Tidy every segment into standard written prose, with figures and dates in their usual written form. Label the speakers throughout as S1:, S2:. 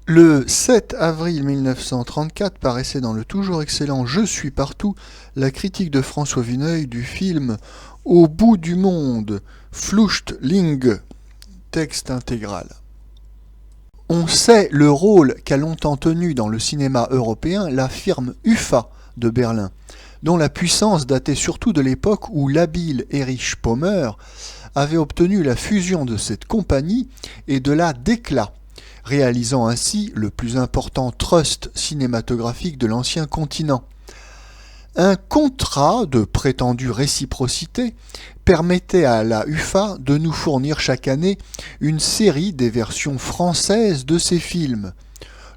S1: Le 7 avril 1934 paraissait dans le toujours excellent Je suis partout la critique de François Vineuil du film Au bout du monde, Flüchtling, texte intégral. On sait le rôle qu'a longtemps tenu dans le cinéma européen la firme UFA de Berlin, dont la puissance datait surtout de l'époque où l'habile Erich Pommer avait obtenu la fusion de cette compagnie et de la Decla, réalisant ainsi le plus important trust cinématographique de l'ancien continent. Un contrat de prétendue réciprocité permettait à la UFA de nous fournir chaque année une série des versions françaises de ces films.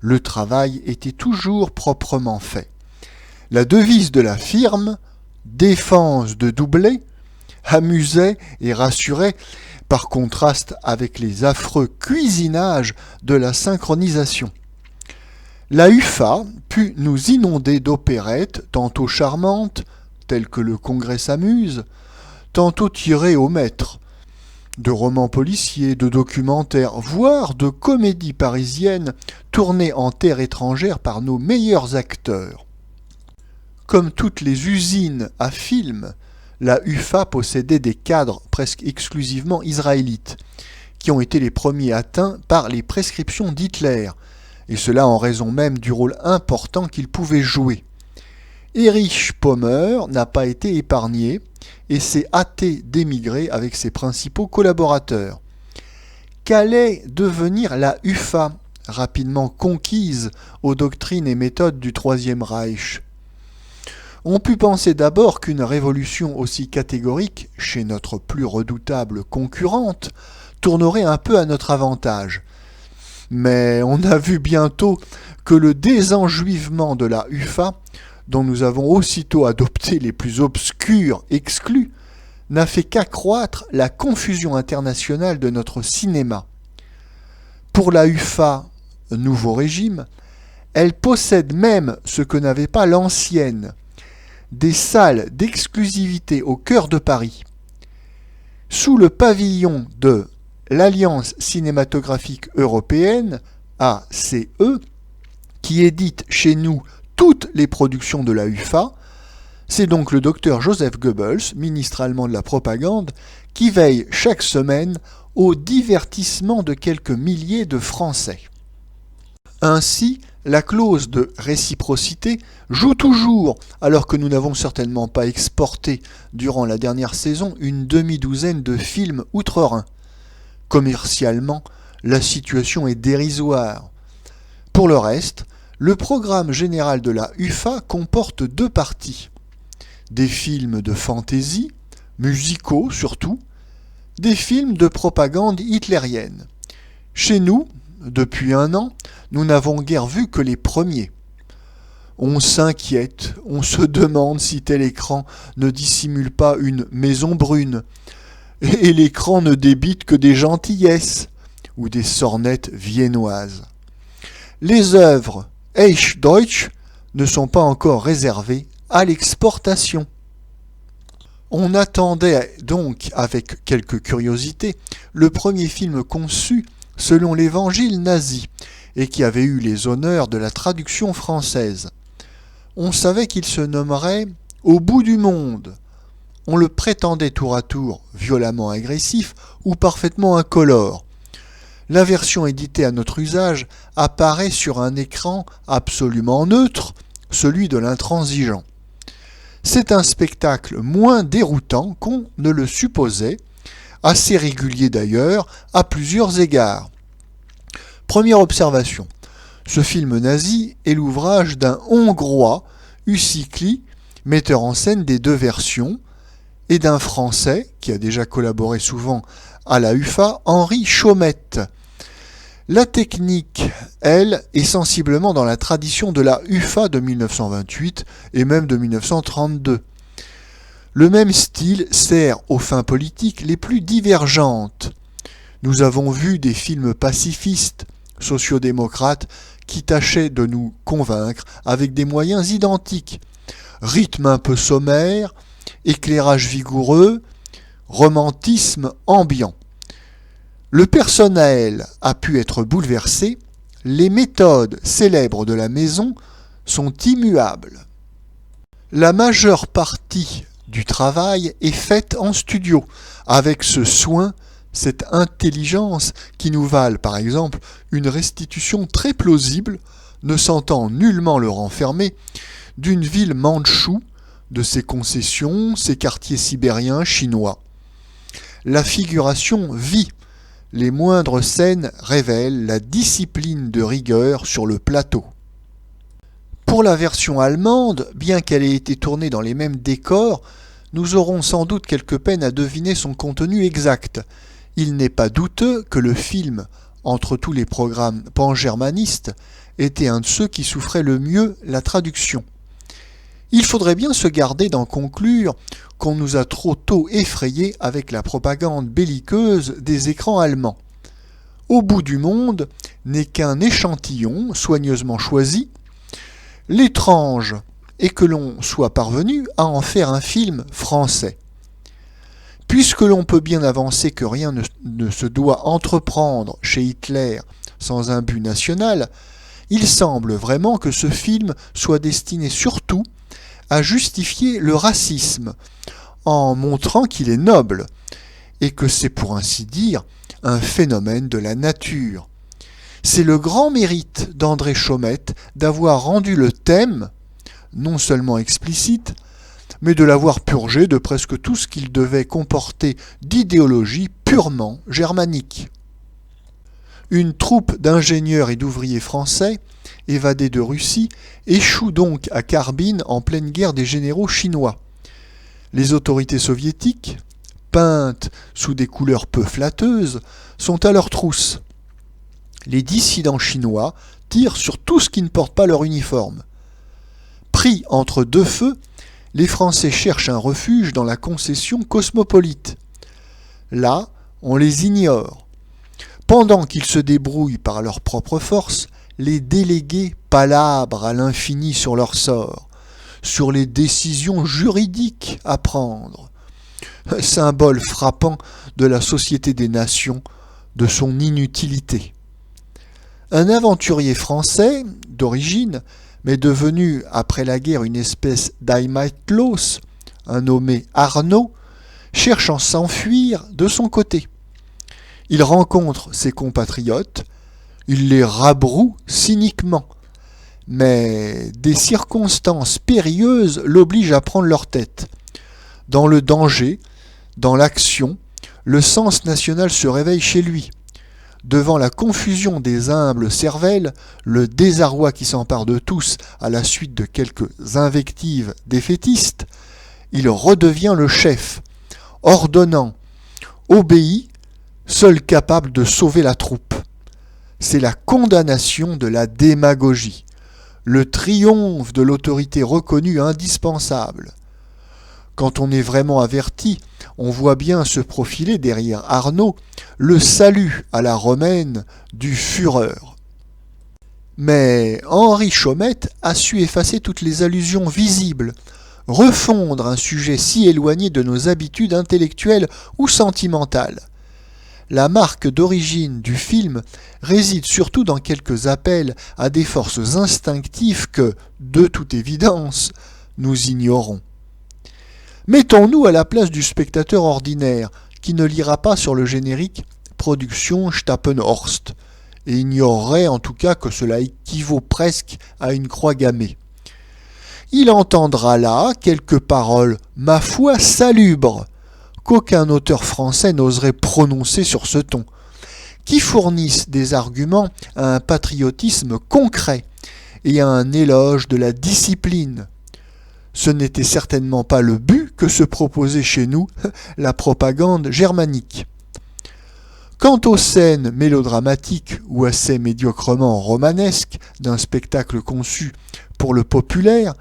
S1: Le travail était toujours proprement fait. La devise de la firme, défense de doublé, amusait et rassurait par contraste avec les affreux cuisinages de la synchronisation. La UFA put nous inonder d'opérettes tantôt charmantes, telles que Le Congrès s'amuse, tantôt tirées au maître, de romans policiers, de documentaires, voire de comédies parisiennes tournées en terre étrangère par nos meilleurs acteurs. Comme toutes les usines à films, la UFA possédait des cadres presque exclusivement israélites, qui ont été les premiers atteints par les prescriptions d'Hitler, et cela en raison même du rôle important qu'ils pouvaient jouer. Erich Pommer n'a pas été épargné et s'est hâté d'émigrer avec ses principaux collaborateurs. Qu'allait devenir la UFA, rapidement conquise aux doctrines et méthodes du Troisième Reich ? On put penser d'abord qu'une révolution aussi catégorique, chez notre plus redoutable concurrente, tournerait un peu à notre avantage. Mais on a vu bientôt que le désenjuivement de la UFA, dont nous avons aussitôt adopté les plus obscurs exclus, n'a fait qu'accroître la confusion internationale de notre cinéma. Pour la UFA, nouveau régime, elle possède même ce que n'avait pas l'ancienne, des salles d'exclusivité au cœur de Paris. Sous le pavillon de l'Alliance cinématographique européenne, ACE, qui édite chez nous toutes les productions de la UFA, c'est donc le docteur Joseph Goebbels, ministre allemand de la propagande, qui veille chaque semaine au divertissement de quelques milliers de Français. Ainsi, la clause de réciprocité joue toujours, alors que nous n'avons certainement pas exporté durant la dernière saison une demi-douzaine de films outre-Rhin. Commercialement, la situation est dérisoire. Pour le reste, le programme général de la UFA comporte deux parties. Des films de fantaisie, musicaux surtout, des films de propagande hitlérienne. Chez nous, depuis un an, nous n'avons guère vu que les premiers. On s'inquiète, on se demande si tel écran ne dissimule pas une maison brune, et l'écran ne débite que des gentillesses ou des sornettes viennoises. Les œuvres Echt Deutsch ne sont pas encore réservées à l'exportation. On attendait donc avec quelque curiosité le premier film conçu selon l'évangile nazi et qui avait eu les honneurs de la traduction française. On savait qu'il se nommerait Au bout du monde. On le prétendait tour à tour violemment agressif ou parfaitement incolore. La version éditée à notre usage apparaît sur un écran absolument neutre, celui de l'intransigeant. C'est un spectacle moins déroutant qu'on ne le supposait, assez régulier d'ailleurs à plusieurs égards. Première observation, ce film nazi est l'ouvrage d'un Hongrois, Usikli, metteur en scène des deux versions, et d'un Français, qui a déjà collaboré souvent à la UFA, Henri Chaumette. La technique, elle, est sensiblement dans la tradition de la UFA de 1928 et même de 1932. Le même style sert aux fins politiques les plus divergentes. Nous avons vu des films pacifistes, sociodémocrates, qui tâchaient de nous convaincre avec des moyens identiques. Rythme un peu sommaire, éclairage vigoureux, romantisme ambiant. Le personnel a pu être bouleversé, les méthodes célèbres de la maison sont immuables. La majeure partie du travail est faite en studio, avec ce soin, cette intelligence qui nous valent par exemple une restitution très plausible, ne sentant nullement le renfermer, d'une ville mandchoue, de ses concessions, ses quartiers sibériens, chinois. La figuration vit, les moindres scènes révèlent la discipline de rigueur sur le plateau. Pour la version allemande, bien qu'elle ait été tournée dans les mêmes décors, nous aurons sans doute quelque peine à deviner son contenu exact. Il n'est pas douteux que le film, entre tous les programmes pan-germanistes, était un de ceux qui souffraient le mieux la traduction. Il faudrait bien se garder d'en conclure qu'on nous a trop tôt effrayés avec la propagande belliqueuse des écrans allemands. Au bout du monde n'est qu'un échantillon soigneusement choisi. L'étrange est que l'on soit parvenu à en faire un film français. Puisque l'on peut bien avancer que rien ne se doit entreprendre chez Hitler sans un but national, il semble vraiment que ce film soit destiné surtout à justifier le racisme, en montrant qu'il est noble, et que c'est pour ainsi dire un phénomène de la nature. C'est le grand mérite d'André Chaumette d'avoir rendu le thème, non seulement explicite, mais de l'avoir purgé de presque tout ce qu'il devait comporter d'idéologie purement germanique. Une troupe d'ingénieurs et d'ouvriers français, évadés de Russie, échoue donc à Karbin en pleine guerre des généraux chinois. Les autorités soviétiques, peintes sous des couleurs peu flatteuses, sont à leur trousse. Les dissidents chinois tirent sur tout ce qui ne porte pas leur uniforme. Pris entre deux feux, les Français cherchent un refuge dans la concession cosmopolite. Là, on les ignore. Pendant qu'ils se débrouillent par leur propre force, les délégués palabrent à l'infini sur leur sort, sur les décisions juridiques à prendre. Symbole frappant de la société des nations, de son inutilité. Un aventurier français, d'origine, mais devenu après la guerre une espèce d'Aimaitlos, un nommé Arnaud, cherche à s'enfuir de son côté. Il rencontre ses compatriotes, il les rabroue cyniquement, mais des circonstances périlleuses l'obligent à prendre leur tête. Dans le danger, dans l'action, le sens national se réveille chez lui. Devant la confusion des humbles cervelles, le désarroi qui s'empare de tous à la suite de quelques invectives défaitistes, il redevient le chef, ordonnant, obéit, seul capable de sauver la troupe. C'est la condamnation de la démagogie, le triomphe de l'autorité reconnue indispensable. Quand on est vraiment averti, on voit bien se profiler derrière Arnaud le salut à la romaine du Führer. Mais Henri Chaumette a su effacer toutes les allusions visibles, refondre un sujet si éloigné de nos habitudes intellectuelles ou sentimentales. La marque d'origine du film réside surtout dans quelques appels à des forces instinctives que, de toute évidence, nous ignorons. Mettons-nous à la place du spectateur ordinaire qui ne lira pas sur le générique « Production Stappenhorst » et ignorerait en tout cas que cela équivaut presque à une croix gammée. Il entendra là quelques paroles, ma foi, salubres, qu'aucun auteur français n'oserait prononcer sur ce ton, qui fournissent des arguments à un patriotisme concret et à un éloge de la discipline. Ce n'était certainement pas le but que se proposait chez nous la propagande germanique. Quant aux scènes mélodramatiques ou assez médiocrement romanesques d'un spectacle conçu pour le populaire,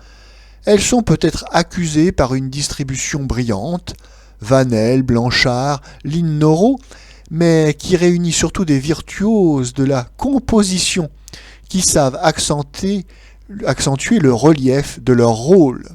S1: elles sont peut-être accusées par une distribution brillante, Vanel, Blanchard, Linnoro, mais qui réunit surtout des virtuoses de la composition qui savent accentuer le relief de leur rôle.